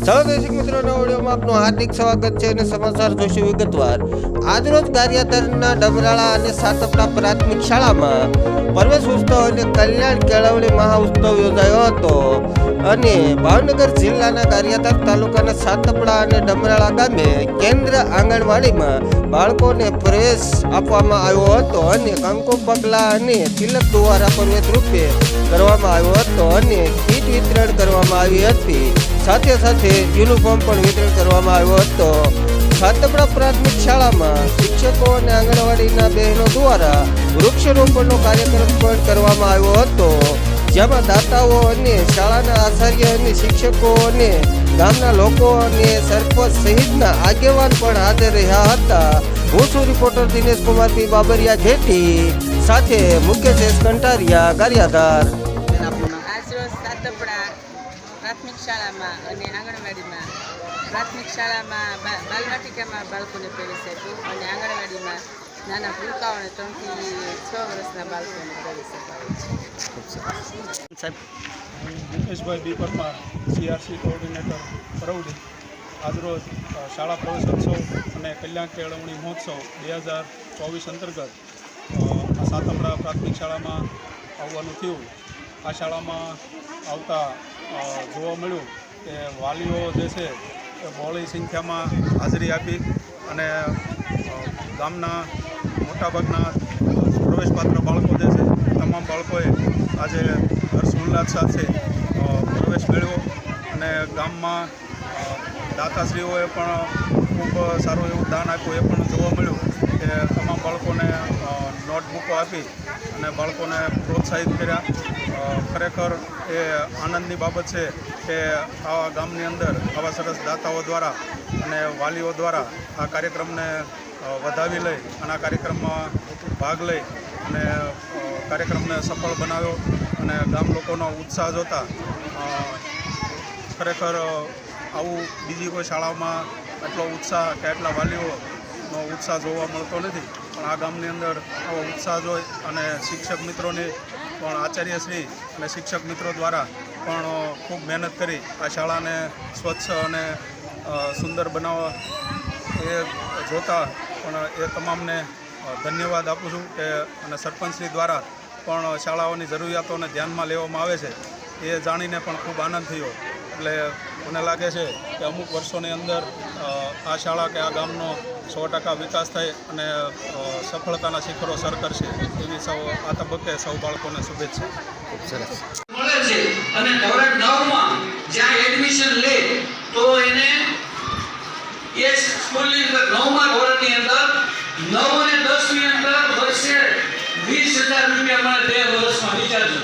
ચાલો દર્શક મિત્રોના ઓડિયોમાં આપનું હાર્દિક સ્વાગત છે અને સમાચાર જોઈશું વિગતવાર। આજરોજ ગારિયાધારના ડમરાળા અને સાતપડા પ્રાથમિક શાળામાં પ્રવેશ ઉત્સવ અને કલ્યાણ કેળવણી મહાઉત્સવ યોજાયો હતો અને ભાવનગર જિલ્લાના ગારિયાધાર તાલુકાના સાતપડા અને ડમરાળા ગામે કેન્દ્ર આંગણવાડીમાં બાળકોને પ્રવેશ આપવામાં આવ્યો હતો અને કંકુ પગલા અને તિલક દ્વારા પ્રવેશ રૂપે કરવામાં આવ્યો હતો અને કીટ વિતરણ કરવામાં આવી હતી। સાથે સાથે યુનિફોર્મ પણ વિતરણ કરવામાં આવ્યો હતો। સાતપડા પ્રાથમિક શાળામાં શિક્ષકો અને આંગણવાડીના બહેનો દ્વારા વૃક્ષારોપણનો કાર્યક્રમ પણ કરવામાં આવ્યો હતો, જેમાં દાતાઓ અને શાળાના આચાર્ય અને શિક્ષકો અને ગામના લોકો અને સરપંચ સહિતના આગેવાન પણ હાજર રહ્યા હતા। હું છું રિપોર્ટર દિનેશ કુમાર પી બાબરિયા જેટી, સાથે મુકેશ કંટારિયા ગારિયાધાર। આજરોજ સાતપડા પ્રાથમિક શાળામાં અને આંગણવાડીમાં પ્રાથમિક શાળામાં બાલવાટિકામાં બાળકોને પ્રવેશ આપ્યો અને આંગણવાડીમાં નાના ભૂલકાઓને 3 થી 6 વર્ષના બાળકોને પ્રવેશ અપાયો છે। મુકેશભાઈ બી પરમાર, CRC કોઓર્ડિનેટર પરવડી। આજરોજ શાળા પ્રવેશોત્સવ અને કલ્યાણ કેળવણી મહોત્સવ 2024 અંતર્ગત સાતપડા પ્રાથમિક શાળામાં આવવાનું થયું। આ શાળામાં આવતા જોવા મળ્યું કે વાલીઓ જે છે એ બહોળી સંખ્યામાં હાજરી આપી અને ગામના મોટાભાગના પ્રવેશપાત્ર બાળકો જે છે તમામ બાળકોએ આજે હર્ષ ઉલ્લાસ સાથે પ્રવેશ મેળવ્યો અને ગામમાં દાતાશ્રીઓએ પણ ખૂબ સારું એવું દાન આપ્યું। એ પણ જોવા મળ્યું કે તમામ બાળકોને નોટબુકો આપી અને બાળકોને પ્રોત્સાહિત કર્યા। ખરેખર એ આનંદની બાબત છે કે આવા ગામની અંદર આવા સરસ દાતાઓ દ્વારા અને વાલીઓ દ્વારા આ કાર્યક્રમને વધાવી લઈ અને આ કાર્યક્રમમાં ભાગ લઈ અને કાર્યક્રમને સફળ બનાવ્યો અને ગામ લોકોનો ઉત્સાહ જોતા ખરેખર આવું બીજી કોઈ શાળામાં આટલો ઉત્સાહ કે આટલા વાલીઓનો ઉત્સાહ જોવા મળતો નથી, પણ આ ગામની અંદર આવો ઉત્સાહ જોઈ અને શિક્ષક મિત્રોની પણ આચાર્યશ્રી અને શિક્ષક મિત્રો દ્વારા પણ ખૂબ મહેનત કરી આ શાળાને સ્વચ્છ અને સુંદર બનાવવા એ જોતા પણ એ તમામને ધન્યવાદ આપું છું કે અને સરપંચશ્રી દ્વારા પણ શાળાઓની જરૂરિયાતોને ધ્યાનમાં લેવામાં આવે છે એ જાણીને પણ ખૂબ આનંદ થયો। એટલે મને લાગે છે કે અમુક વર્ષોની અંદર આ શાળા કે આ ગામનો 100% વિકાસ થાય અને સફળતાના શિખરો સર કરશે એવી સૌ આ તબક્કે સૌ બાળકોને શુભેચ્છા। ખૂબ સરસ મળે છે અને ધોરણ 9 માં જ્યાં એડમિશન લે તો એને એ સ્કૂલની અંદર 9મા ધોરણની અંદર 9 અને 10 ની અંદર વર્ષે 20,000 રૂપિયા મળે 2 વર્ષમાં, વિચારજો।